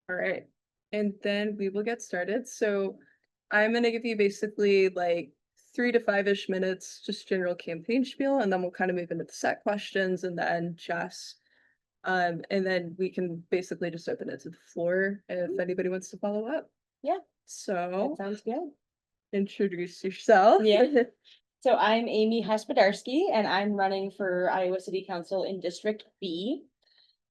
All right, and then we will get started. So I'm gonna give you basically like 3 to 5-ish minutes, just general campaign spiel, and then we'll kind of move into the set questions and then Jess. And then we can basically just open it to the floor if anybody wants to follow up. Yeah, that So sounds good. introduce yourself. Yeah. So I'm Amy Hospodarsky, and I'm running for Iowa City Council in District B.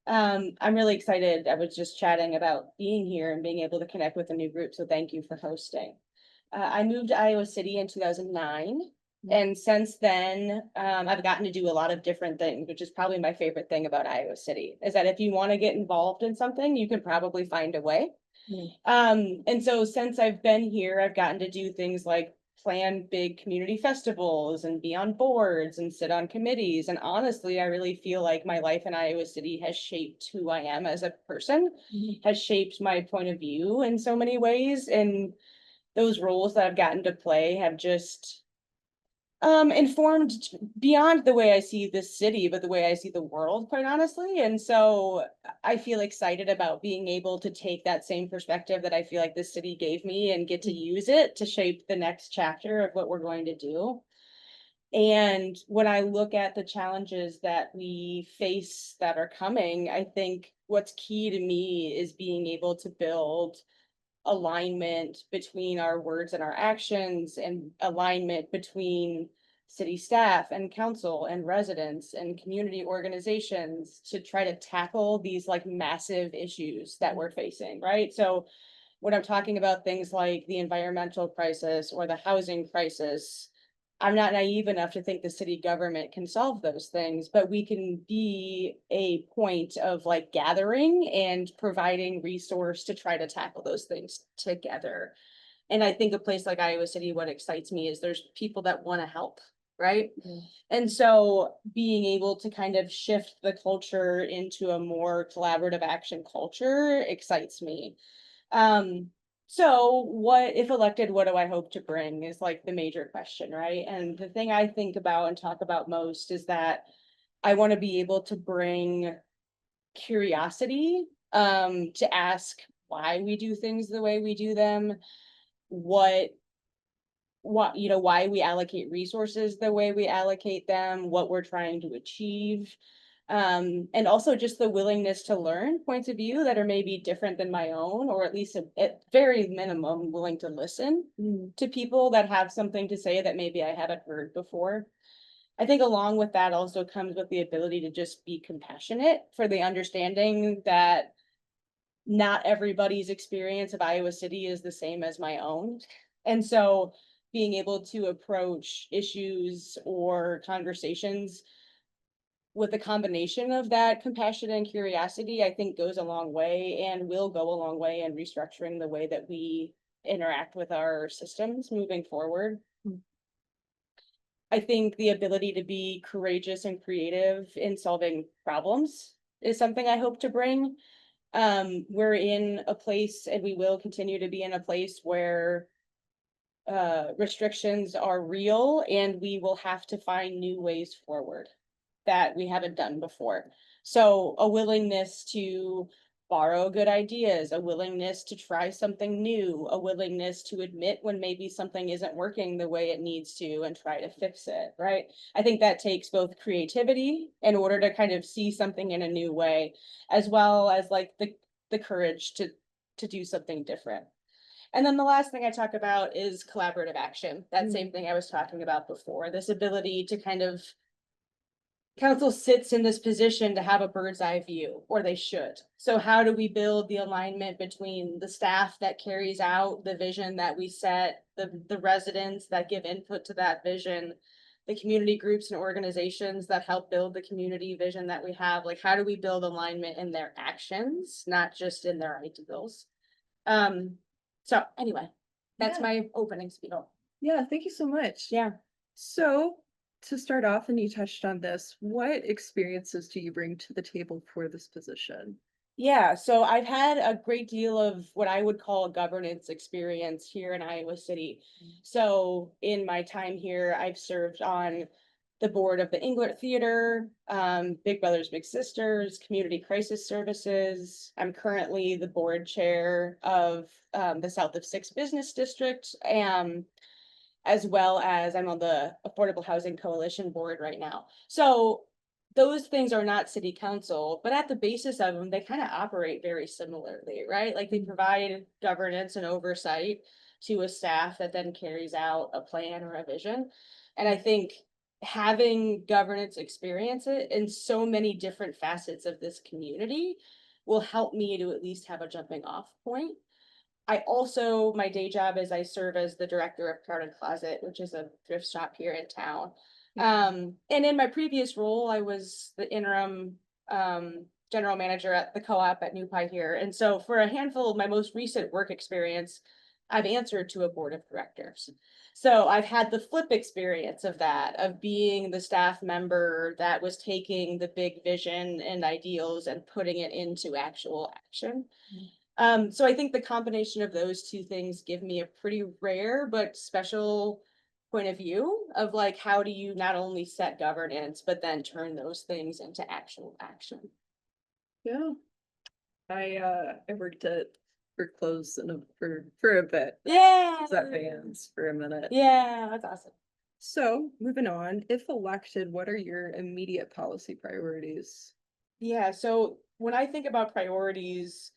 I'm really excited. I was just chatting about being here and being able to connect with a new group, so thank you for hosting. I moved to Iowa City in 2009, and since then, I've gotten to do a lot of different things, which is probably my favorite thing about Iowa City, is that if you want to get involved in something, you can probably find a way. And so since I've been here, I've gotten to do things like plan big community festivals and be on boards and sit on committees. And honestly, I really feel like my life in Iowa City has shaped who I am as a person, has shaped my point of view in so many ways. And those roles that I've gotten to play have just informed beyond the way I see this city, but the way I see the world, quite honestly. And so I feel excited about being able to take that same perspective that I feel like this city gave me and get to use it to shape the next chapter of what we're going to do. And when I look at the challenges that we face that are coming, I think what's key to me is being able to build alignment between our words and our actions, and alignment between city staff and council and residents and community organizations to try to tackle these like massive issues that we're facing, right? So when I'm talking about things like the environmental crisis or the housing crisis, I'm not naive enough to think the city government can solve those things, but we can be a point of like gathering and providing resource to try to tackle those things together. And I think a place like Iowa City, what excites me is there's people that want to help, right? And so being able to kind of shift the culture into a more collaborative action culture excites me. So what if elected, what do I hope to bring is like the major question, right? And the thing I think about and talk about most is that I want to be able to bring curiosity, to ask why we do things the way we do them, what why we allocate resources the way we allocate them, what we're trying to achieve. And also just the willingness to learn points of view that are maybe different than my own, or at least at very minimum, willing to listen to people that have something to say that maybe I haven't heard before. I think along with that also comes with the ability to just be compassionate for the understanding that not everybody's experience of Iowa City is the same as my own. And so being able to approach issues or conversations with a combination of that compassion and curiosity, I think goes a long way and will go a long way in restructuring the way that we interact with our systems moving forward. I think the ability to be courageous and creative in solving problems is something I hope to bring. We're in a place, and we will continue to be in a place where restrictions are real, and we will have to find new ways forward that we haven't done before. So a willingness to borrow good ideas, a willingness to try something new, a willingness to admit when maybe something isn't working the way it needs to and try to fix it, right? I think that takes both creativity in order to kind of see something in a new way, as well as like the courage to do something different. And then the last thing I talk about is collaborative action. That same thing I was talking about before, this ability to kind of council sits in this position to have a bird's eye view, or they should. So how do we build the alignment between the staff that carries out the vision that we set, the residents that give input to that vision, the community groups and organizations that help build the community vision that we have? Like, how do we build alignment in their actions, not just in their ideals? So anyway, that's my opening spiel. Yeah, thank you so much. Yeah. So to start off, and you touched on this, what experiences do you bring to the table for this position? Yeah, so I've had a great deal of what I would call a governance experience here in Iowa City. So in my time here, I've served on the board of the Englert Theater, Big Brothers Big Sisters, Community Crisis Services. I'm currently the board chair of the South of Six Business District, as well as I'm on the Affordable Housing Coalition board right now. So those things are not city council, but at the basis of them, they kind of operate very similarly, right? Like they provide governance and oversight to a staff that then carries out a plan or a vision. And I think having governance experience it in so many different facets of this community will help me to at least have a jumping off point. I also, my day job is I serve as the director of Crowded Closet, which is a thrift shop here in town. And in my previous role, I was the interim general manager at the co-op at New Pie here. And so for a handful of my most recent work experience, I've answered to a board of directors. So I've had the flip experience of that, of being the staff member that was taking the big vision and ideals and putting it into actual action. So I think the combination of those two things give me a pretty rare but special point of view of like, how do you not only set governance, but then turn those things into actual action? Yeah. I worked for clothes and for a bit. Yeah. Was at Vans for a minute. Yeah, that's awesome. So moving on, if elected, what are your immediate policy priorities? Yeah, so when I think about priorities,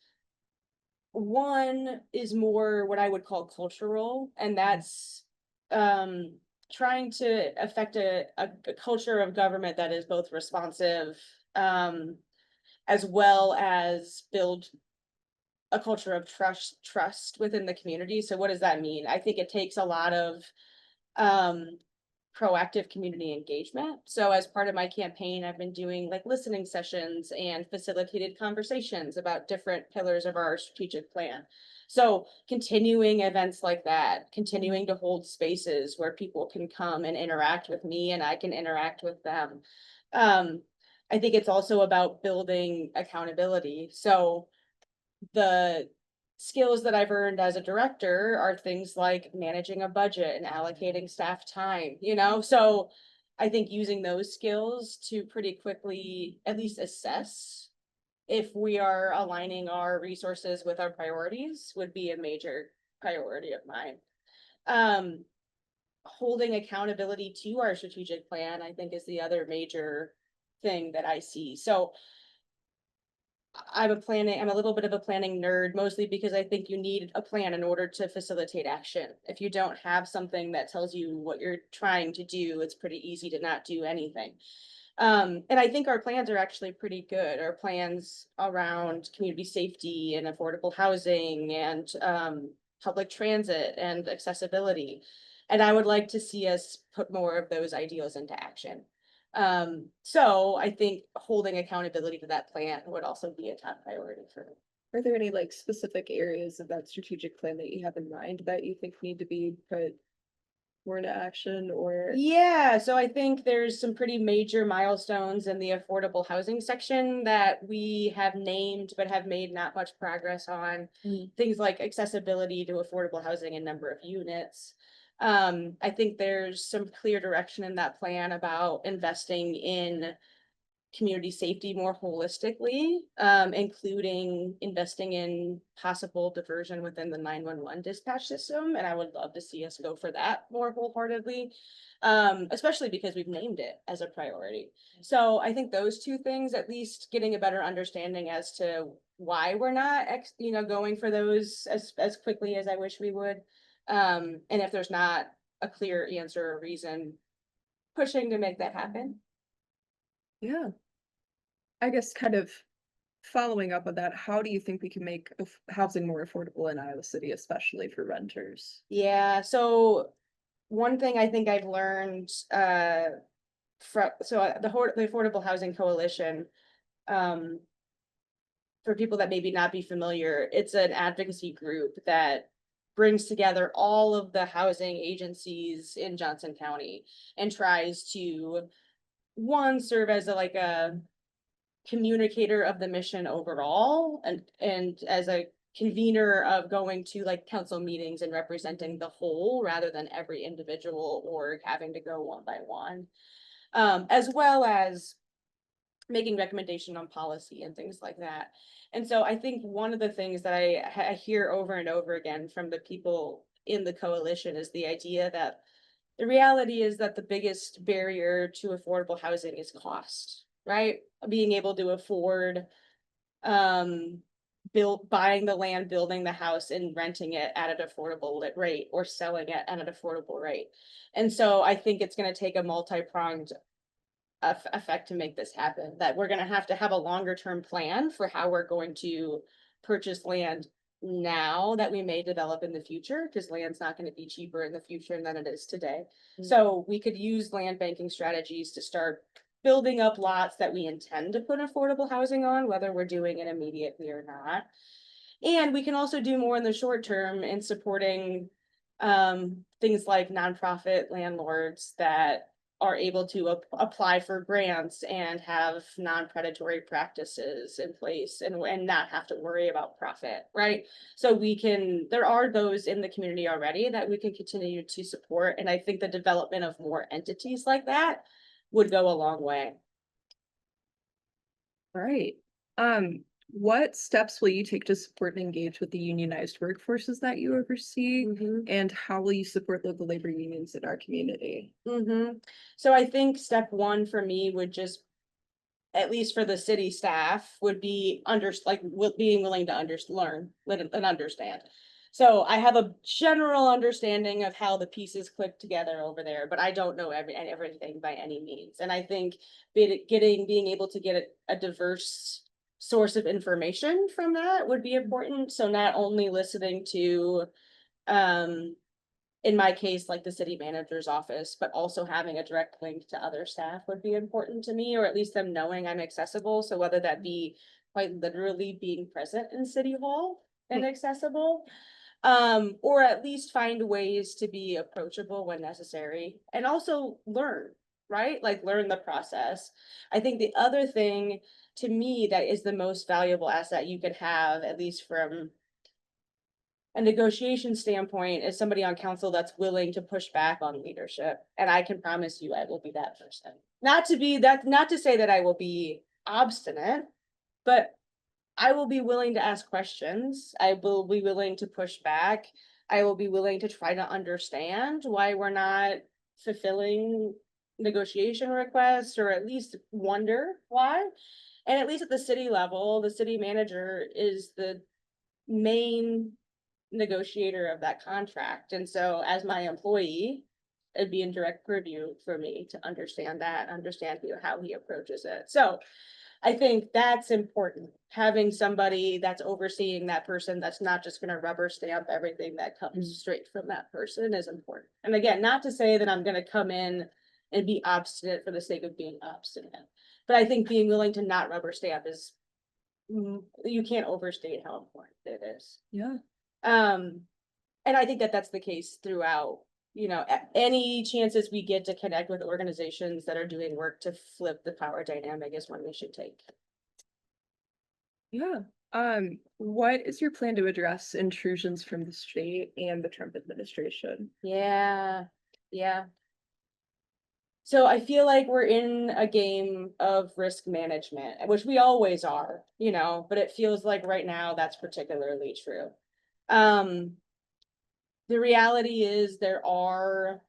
one is more what I would call cultural, and that's trying to affect a culture of government that is both responsive, as well as build a culture of trust within the community. So what does that mean? I think it takes a lot of proactive community engagement. So as part of my campaign, I've been doing like listening sessions and facilitated conversations about different pillars of our strategic plan. So continuing events like that, continuing to hold spaces where people can come and interact with me and I can interact with them. I think it's also about building accountability. So the skills that I've earned as a director are things like managing a budget and allocating staff time, you know? So I think using those skills to pretty quickly at least assess if we are aligning our resources with our priorities would be a major priority of mine. Holding accountability to our strategic plan, I think, is the other major thing that I see. So I'm a little bit of a planning nerd, mostly because I think you need a plan in order to facilitate action. If you don't have something that tells you what you're trying to do, it's pretty easy to not do anything. And I think our plans are actually pretty good. Our plans around community safety and affordable housing and public transit and accessibility. And I would like to see us put more of those ideals into action. So I think holding accountability to that plan would also be a top priority for me. Are there any like specific areas of that strategic plan that you have in mind that you think need to be put more into action or? Yeah, so I think there's some pretty major milestones in the affordable housing section that we have named but have made not much progress on. Things like accessibility to affordable housing and number of units. I think there's some clear direction in that plan about investing in community safety more holistically, including investing in possible diversion within the 911 dispatch system. And I would love to see us go for that more wholeheartedly, especially because we've named it as a priority. So I think those two things, at least getting a better understanding as to why we're not, going for those as quickly as I wish we would. And if there's not a clear answer or reason, pushing to make that happen. Yeah. I guess kind of following up on that, how do you think we can make housing more affordable in Iowa City, especially for renters? Yeah, so one thing I think I've learned from the Affordable Housing Coalition, for people that maybe not be familiar, it's an advocacy group that brings together all of the housing agencies in Johnson County and tries to serve as a communicator of the mission overall and as a convener of going to like council meetings and representing the whole rather than every individual org having to go one by one. as well as making recommendation on policy and things like that. And so I think one of the things that I hear over and over again from the people in the coalition is the idea that the reality is that the biggest barrier to affordable housing is cost, right? Being able to afford buying the land, building the house, and renting it at an affordable rate, or selling it at an affordable rate. And so I think it's going to take a multi-pronged effect to make this happen, that we're going to have a longer term plan for how we're going to purchase land now that we may develop in the future, because land's not going to be cheaper in the future than it is today. So we could use land banking strategies to start building up lots that we intend to put affordable housing on, whether we're doing it immediately or not. And we can also do more in the short term in supporting things like nonprofit landlords that are able to apply for grants and have non-predatory practices in place, and not have to worry about profit, right? So there are those in the community already that we can continue to support. And I think the development of more entities like that would go a long way. Right. What steps will you take to support and engage with the unionized workforces that you oversee? And how will you support local labor unions in our community? So I think step one for me would just, at least for the city staff, would be being willing to learn and understand. So I have a general understanding of how the pieces click together over there, but I don't know everything by any means. And I think being able to get a diverse source of information from that would be important. So not only listening to, in my case, like the city manager's office, but also having a direct link to other staff would be important to me, or at least them knowing I'm accessible. So whether that be quite literally being present in City Hall and accessible, or at least find ways to be approachable when necessary, and also learn, right? Like learn the process. I think the other thing to me that is the most valuable asset you could have, at least from a negotiation standpoint, is somebody on council that's willing to push back on leadership. And I can promise you I will be that person. Not to say that I will be obstinate, but I will be willing to ask questions. I will be willing to push back. I will be willing to try to understand why we're not fulfilling negotiation requests, or at least wonder why. And at least at the city level, the city manager is the main negotiator of that contract. And so as my employee, it'd be in direct purview for me to understand how he approaches it. So I think that's important. Having somebody that's overseeing that person, that's not just going to rubber stamp everything that comes straight from that person, is important. And again, not to say that I'm going to come in and be obstinate for the sake of being obstinate, but I think being willing to not rubber stamp is, you can't overstate how important it is. Yeah. And I think that that's the case throughout. Any chances we get to connect with organizations that are doing work to flip the power dynamic is one we should take. Yeah. What is your plan to address intrusions from the state and the Trump administration? Yeah. So I feel like we're in a game of risk management, which we always are, but it feels like right now that's particularly true. The reality is there are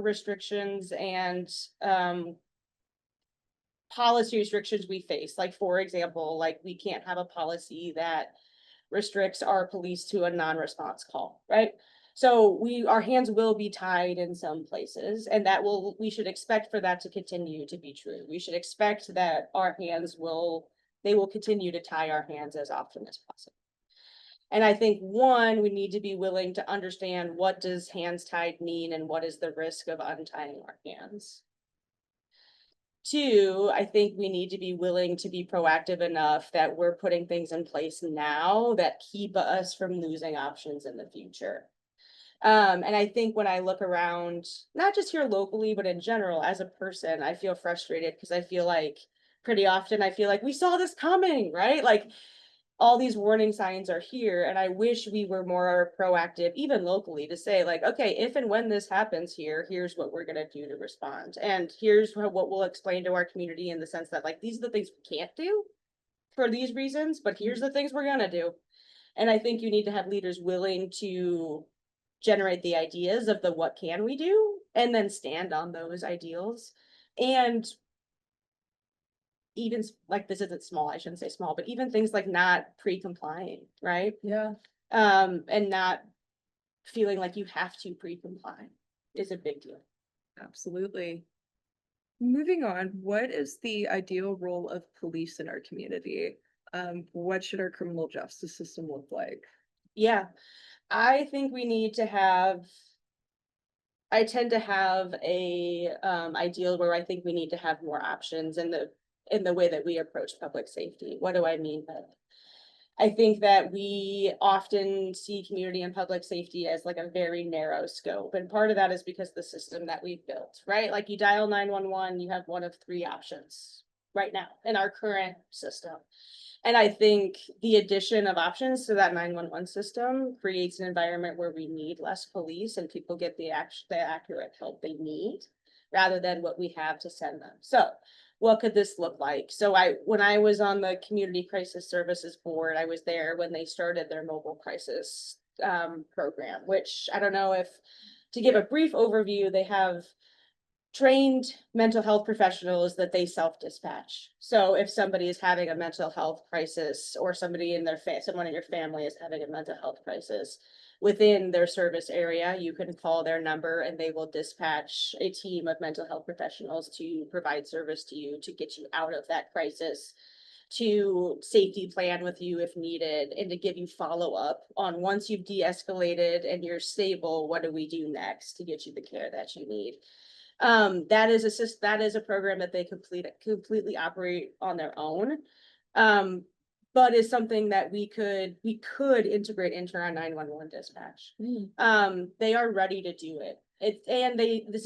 restrictions and policy restrictions we face. Like, for example, like we can't have a policy that restricts our police to a non-response call, right? So our hands will be tied in some places, and we should expect for that to continue to be true. We should expect that they will continue to tie our hands as often as possible. And I think, one, we need to be willing to understand, what does hands tied mean, and what is the risk of untying our hands? Two, I think we need to be willing to be proactive enough that we're putting things in place now that keep us from losing options in the future. And I think when I look around, not just here locally, but in general, as a person, I feel frustrated because I feel like pretty often we saw this coming, right? Like, all these warning signs are here, and I wish we were more proactive, even locally, to say like, okay, if and when this happens here, here's what we're gonna do to respond. And here's what we'll explain to our community in the sense that like, these are the things we can't do for these reasons, but here's the things we're gonna do. And I think you need to have leaders willing to generate the ideas of the what can we do, and then stand on those ideals. And even like, this isn't small, I shouldn't say small, but even things like not pre-complying, right? Yeah, And not feeling like you have to pre-comply is a big deal. absolutely. Moving on, what is the ideal role of police in our community? What should our criminal justice system look like? Yeah, I think we need to have, I tend to have a ideal where I think we need to have more options in the way that we approach public safety. What do I mean by that? I think that we often see community and public safety as like a very narrow scope. And part of that is because the system that we've built, right? Like you dial 911, you have one of three options right now in our current system. And I think the addition of options to that 911 system creates an environment where we need less police and people get the accurate help they need rather than what we have to send them. So what could this look like? So when I was on the Community Crisis Services Board, I was there when they started their mobile crisis program, which I don't know if, to give a brief overview, they have trained mental health professionals that they self-dispatch. So if somebody is having a mental health crisis, or somebody in their someone in your family is having a mental health crisis within their service area, you can call their number and they will dispatch a team of mental health professionals to provide service to you, to get you out of that crisis, to safety plan with you if needed, and to give you follow-up on, once you've de-escalated and you're stable, what do we do next to get you the care that you need. That is a program that they completely operate on their own. But is something that we could integrate into our 911 dispatch. They are ready to do it.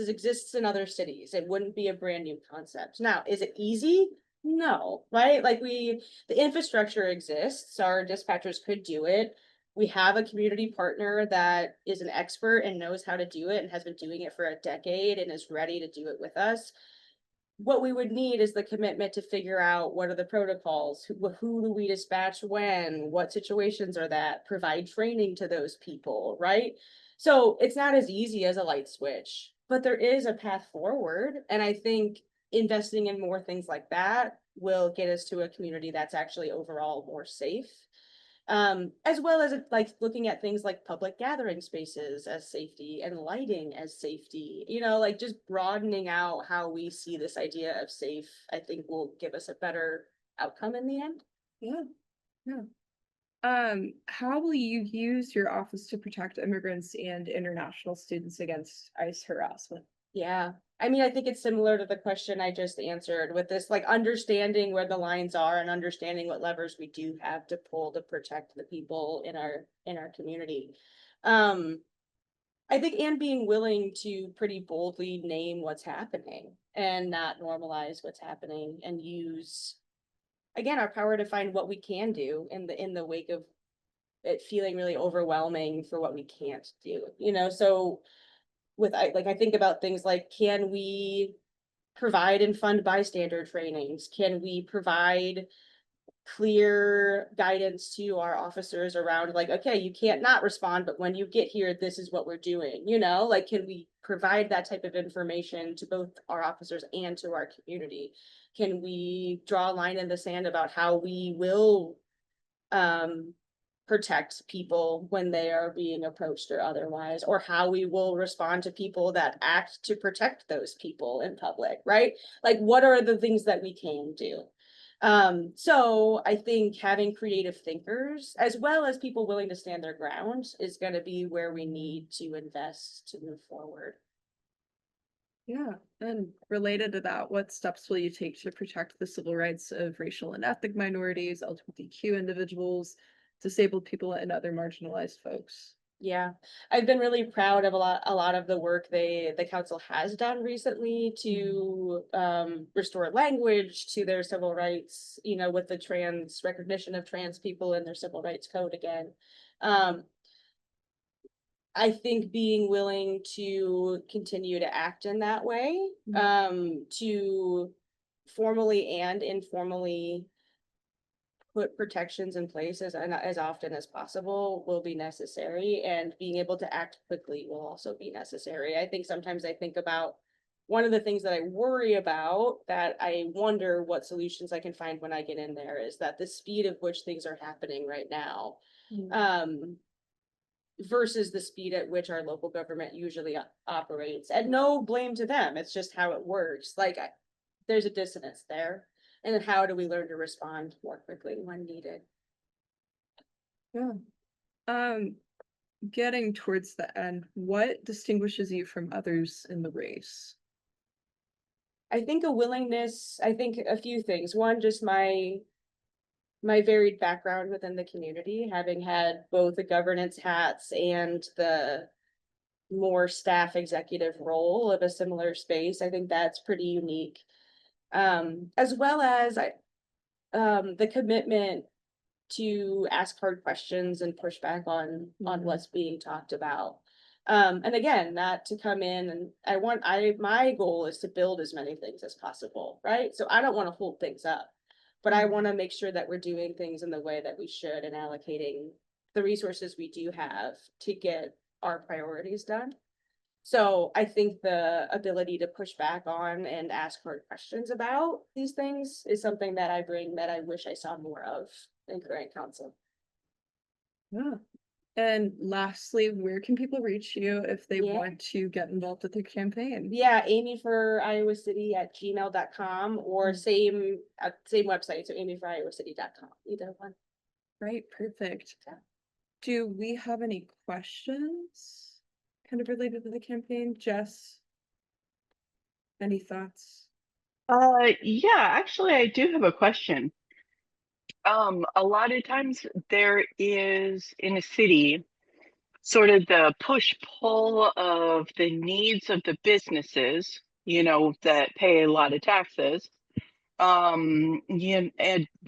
Exists in other cities. It wouldn't be a brand new concept. Now, is it easy? No, right? Like the infrastructure exists, our dispatchers could do it. We have a community partner that is an expert and knows how to do it and has been doing it for a decade and is ready to do it with us. What we would need is the commitment to figure out what are the protocols, who do we dispatch when, what situations are that, provide training to those people, right? So it's not as easy as a light switch, but there is a path forward. And I think investing in more things like that will get us to a community that's actually overall more safe. As well as like looking at things like public gathering spaces as safety and lighting as safety, like just broadening out how we see this idea of safe, I think will give us a better outcome in the end. Yeah, yeah. How will you use your office to protect immigrants and international students against ICE harassment? Yeah. I mean, I think it's similar to the question I just answered with this, like understanding where the lines are and understanding what levers we do have to pull to protect the people in our community. I think, and being willing to pretty boldly name what's happening and not normalize what's happening, and use, again, our power to find what we can do in the wake of it feeling really overwhelming for what we can't do, so I think about things like, can we provide and fund bystander trainings? Can we provide clear guidance to our officers around like, okay, you can't not respond, but when you get here, this is what we're doing, like, can we provide that type of information to both our officers and to our community? Can we draw a line in the sand about how we will protect people when they are being approached or otherwise, or how we will respond to people that act to protect those people in public, right? Like, what are the things that we can do? So I think having creative thinkers as well as people willing to stand their ground is going to be where we need to invest to move forward. Yeah, and related to that, what steps will you take to protect the civil rights of racial and ethnic minorities, LGBTQ individuals, disabled people, and other marginalized folks? Yeah, I've been really proud of a lot of the work the council has done recently to restore language to their civil rights, you know, with the trans recognition of trans people in their civil rights code again. Um, I think being willing to continue to act in that way, to formally and informally put protections in place as often as possible will be necessary, and being able to act quickly will also be necessary. I think sometimes I think about one of the things that I worry about, that I wonder what solutions I can find when I get in there, is that the speed of which things are happening right now, um, versus the speed at which our local government usually operates. And no blame to them, it's just how it works. Like, there's a dissonance there. And then how do we learn to respond more quickly when needed? Yeah. Um, Getting towards the end, what distinguishes you from others in the race? I think a willingness, I think a few things. One, just my varied background within the community, having had both the governance hats and the more staff executive role of a similar space. I think that's pretty unique. As well as the commitment to ask hard questions and push back on what's being talked about. And again, not to come in and my goal is to build as many things as possible, right? So I don't want to hold things up, but I want to make sure that we're doing things in the way that we should and allocating the resources we do have to get our priorities done. So I think the ability to push back on and ask hard questions about these things is something that I bring that I wish I saw more of in current council. Yeah. And lastly, where can people reach you if they Yeah. want to get involved with the campaign? Yeah, Amy for Iowa City at gmail.com, or same website, so amyforiowacity.com, either one. Right, perfect. Yeah. Do we have any questions kind of related to the campaign? Jess, any thoughts? Yeah, actually, I do have a question. A lot of times there is in a city sort of the push-pull of the needs of the businesses, that pay a lot of taxes, and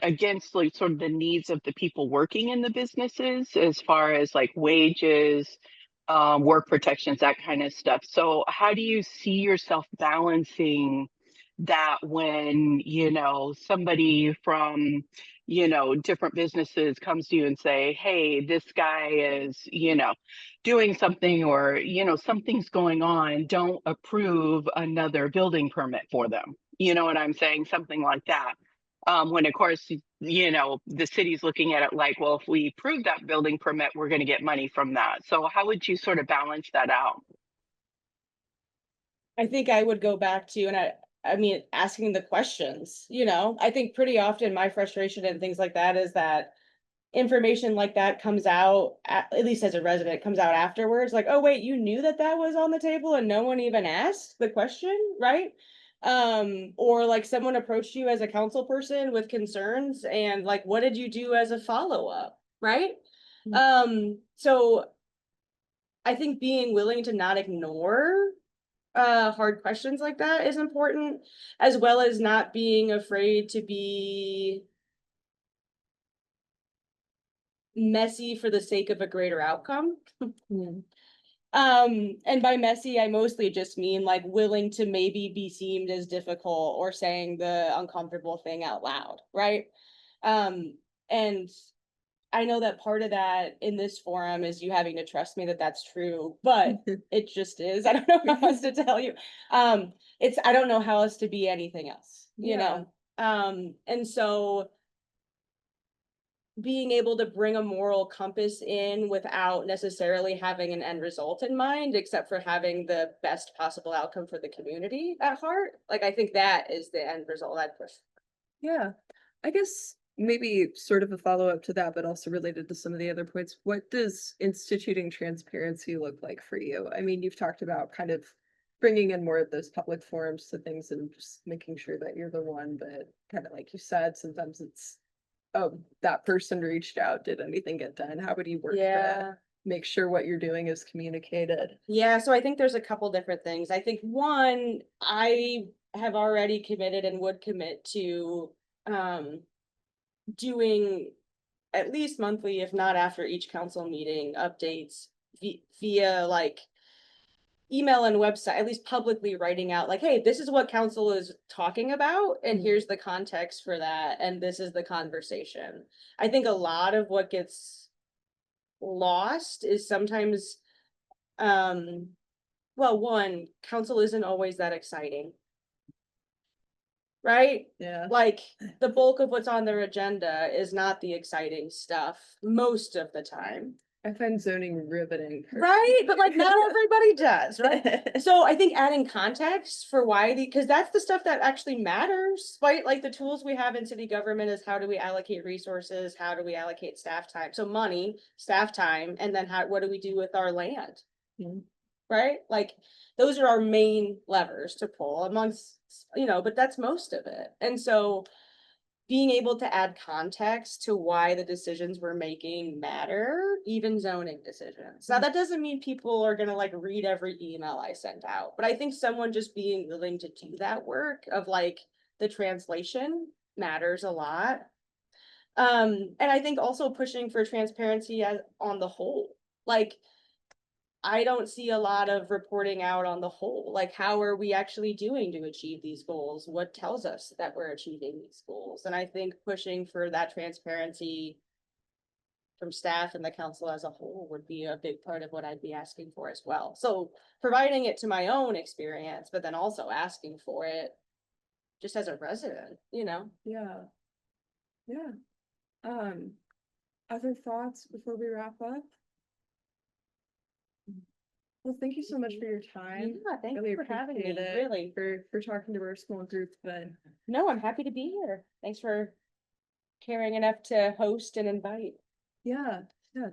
against like sort of the needs of the people working in the businesses as far as like wages, work protections, that kind of stuff. So how do you see yourself balancing that when, somebody from, different businesses comes to you and say, hey, this guy is, doing something, or, something's going on, don't approve another building permit for them. You know what I'm saying? Something like that. When of course, the city's looking at it like, well, if we approve that building permit, we're going to get money from that. So how would you sort of balance that out? I think I would go back to, and I mean, asking the questions, I think pretty often my frustration and things like that is that information like that comes out, at least as a resident, comes out afterwards, like, oh wait, you knew that that was on the table and no one even asked the question, right? Or like someone approached you as a council person with concerns, and like, what did you do as a follow-up, right? So I think being willing to not ignore hard questions like that is important, as well as not being afraid to be messy for the sake of a greater outcome. And by messy, I mostly just mean like willing to maybe be seemed as difficult or saying the uncomfortable thing out loud, right? And I know that part of that in this forum is you having to trust me that that's true, but it just is. I don't know how else to tell you. I don't know how else to be anything else, you know? And so being able to bring a moral compass in without necessarily having an end result in mind, except for having the best possible outcome for the community at heart. Like, I think that is the end result I'd push. Yeah, I guess maybe sort of a follow-up to that, but also related to some of the other points. What does instituting transparency look like for you? I mean, you've talked about kind of bringing in more of those public forums to things and just making sure that you're the one, but kind of like you said, sometimes it's, oh, that person reached out, did anything get done? How would you work that? make sure what you're doing is communicated. Yeah, so I think there's a couple different things. I think one, I have already committed and would commit to doing at least monthly, if not after each council meeting, updates via like email and website, at least publicly writing out like, hey, this is what council is talking about, and Mhm. here's the context for that, and this is the conversation. I think a lot of what gets lost is sometimes, well, one, council isn't always that exciting. Right? Yeah. Like, the bulk of what's on their agenda is not the exciting stuff most of the time. I find zoning riveting. Right? But like, not everybody does, right? So I think adding context for why because that's the stuff that actually matters, right? Like the tools we have in city government is how do we allocate resources? How do we allocate staff time? So money, staff time, and then what do we do with our land? Mhm. Right? Like, those are our main levers to pull amongst, but that's most of it. And so being able to add context to why the decisions we're making matter, even zoning decisions. Now, that doesn't mean people are gonna like read every email I send out, but I think someone just being willing to do that work of like the translation matters a lot. And I think also pushing for transparency on the whole, like, I don't see a lot of reporting out on the whole, like how are we actually doing to achieve these goals? What tells us that we're achieving these goals? And I think pushing for that transparency from staff and the council as a whole would be a big part of what I'd be asking for as well. So providing it to my own experience, but then also asking for it just as a resident, Yeah. Yeah. Other thoughts before we wrap up? Well, thank you so much for your time. Yeah, thank Really you for having me, appreciate it, really. for talking to our small group, but No, I'm happy to be here. Thanks for caring enough to host and invite. yeah, yeah.